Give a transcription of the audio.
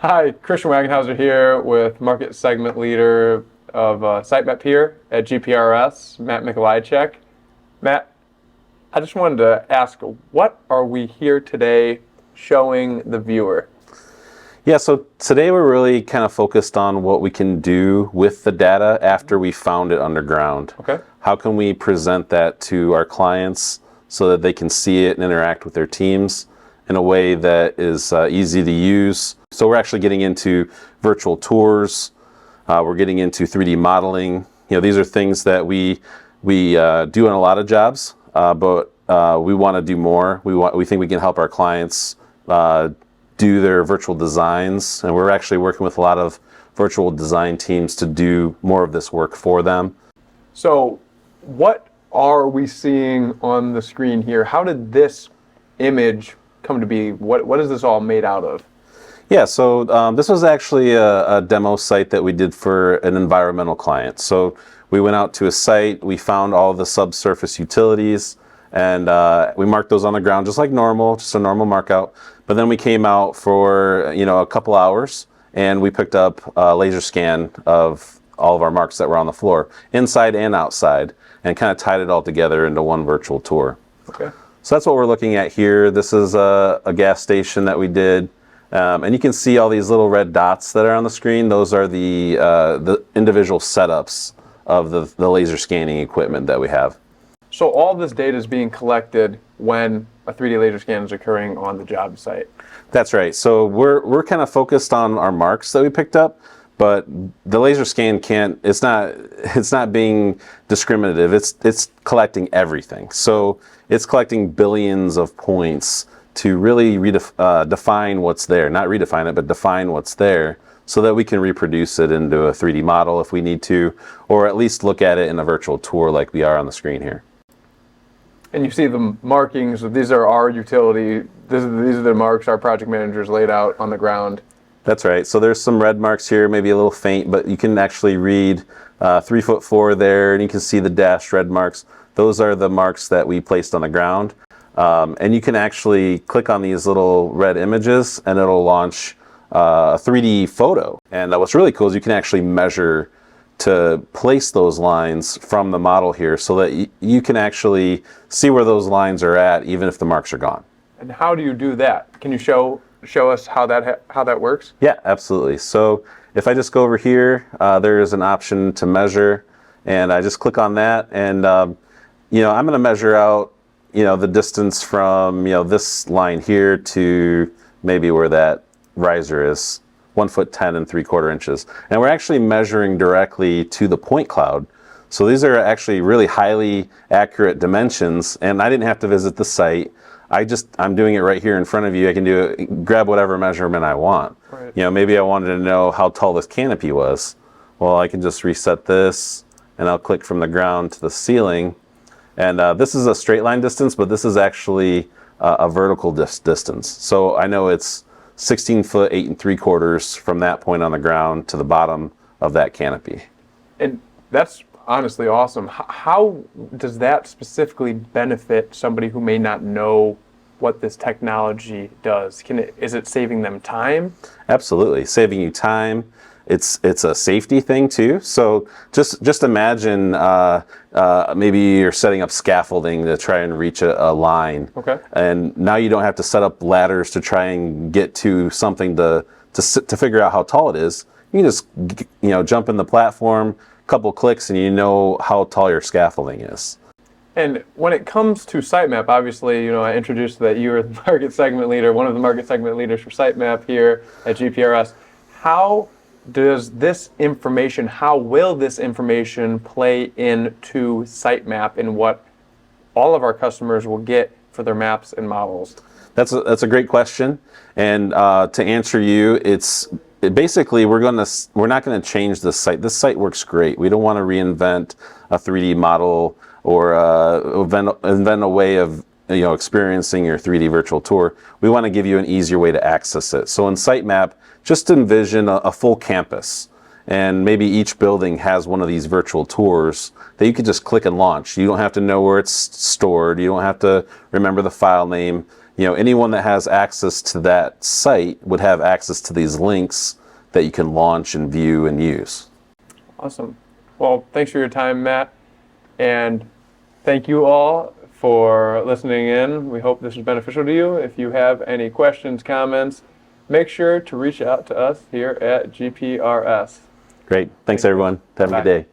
Hi, Christian Wagenhauser here with Market Segment Leader of Sitemap here at GPRS, Matt Mikolajczyk. Matt, I just wanted to ask, what are we here today showing the viewer? Yeah, so today we're really kind of focused on what we can do with the data after we found it underground. Okay. How can we present that to our clients so that they can see it and interact with their teams in a way that is easy to use? So we're actually getting into virtual tours. We're getting into 3D modeling. You know, these are things that we do in a lot of jobs, but we want to do more. We think we can help our clients do their virtual designs, and we're actually working with a lot of virtual design teams to do more of this work for them. So what are we seeing on the screen here? How did this image come to be? What is this all made out of? Yeah, so this was actually a demo site that we did for an environmental client. So we went out to a site, we found all the subsurface utilities, and we marked those on the ground just like normal, just a normal mark out. But then we came out for a couple hours, and we picked up a laser scan of all of our marks that were on the floor, inside and outside, and kind of tied it all together into one virtual tour. Okay. So that's what we're looking at here. This is a gas station that we did. And you can see all these little red dots that are on the screen. Those are the individual setups of the laser scanning equipment that we have. So all this data is being collected when a 3D laser scan is occurring on the job site. That's right. So we're kind of focused on our marks that we picked up, but the laser scan it's not being discriminative. It's collecting everything. So it's collecting billions of points to really define what's there. Not redefine it, but define what's there so that we can reproduce it into a 3D model if we need to, or at least look at it in a virtual tour like we are on the screen here. And you see the markings. These are our utility. These are the marks our project managers laid out on the ground. That's right. So there's some red marks here, maybe a little faint, but you can actually read 3'4" there, and you can see the dashed red marks. Those are the marks that we placed on the ground. And you can actually click on these little red images, and it'll launch a 3D photo. And what's really cool is you can actually measure to place those lines from the model here so that you can actually see where those lines are at, even if the marks are gone. And how do you do that? Can you show us how that works? Yeah, absolutely. So if I just go over here, there is an option to measure, and I just click on that, and I'm going to measure out the distance from this line here to maybe where that riser is, 1'10" 3/4 inches. And we're actually measuring directly to the point cloud. So these are actually really highly accurate dimensions, and I didn't have to visit the site. I'm doing it right here in front of you. I can grab whatever measurement I want. Right. Maybe I wanted to know how tall this canopy was. Well, I can just reset this, and I'll click from the ground to the ceiling. And this is a straight line distance, but this is actually a vertical distance. So I know it's 16 foot, 8 3/4 from that point on the ground to the bottom of that canopy. And that's honestly awesome. How does that specifically benefit somebody who may not know what this technology does? Is it saving them time? Absolutely, saving you time. It's a safety thing too. So just imagine maybe you're setting up scaffolding to try and reach a line. Okay. And now you don't have to set up ladders to try and get to something to figure out how tall it is. You can just jump in the platform, couple clicks, and you know how tall your scaffolding is. And when it comes to Sitemap, obviously, I introduced that you are the market segment leader, one of the market segment leaders for Sitemap here at GPRS. How will this information play into Sitemap and what all of our customers will get for their maps and models? That's a great question, and to answer you, basically we're not going to change this site. This site works great. We don't want to reinvent a 3D model or invent a way of experiencing your 3D virtual tour. We want to give you an easier way to access it. So in Sitemap, just envision a full campus, and maybe each building has one of these virtual tours that you could just click and launch. You don't have to know where it's stored. You don't have to remember the file name. anyone that has access to that site would have access to these links that you can launch and view and use. Awesome. Well, thanks for your time, Matt. And thank you all for listening in. We hope this was beneficial to you. If you have any questions, comments, make sure to reach out to us here at GPRS. Great. Thanks, everyone. Have a good day.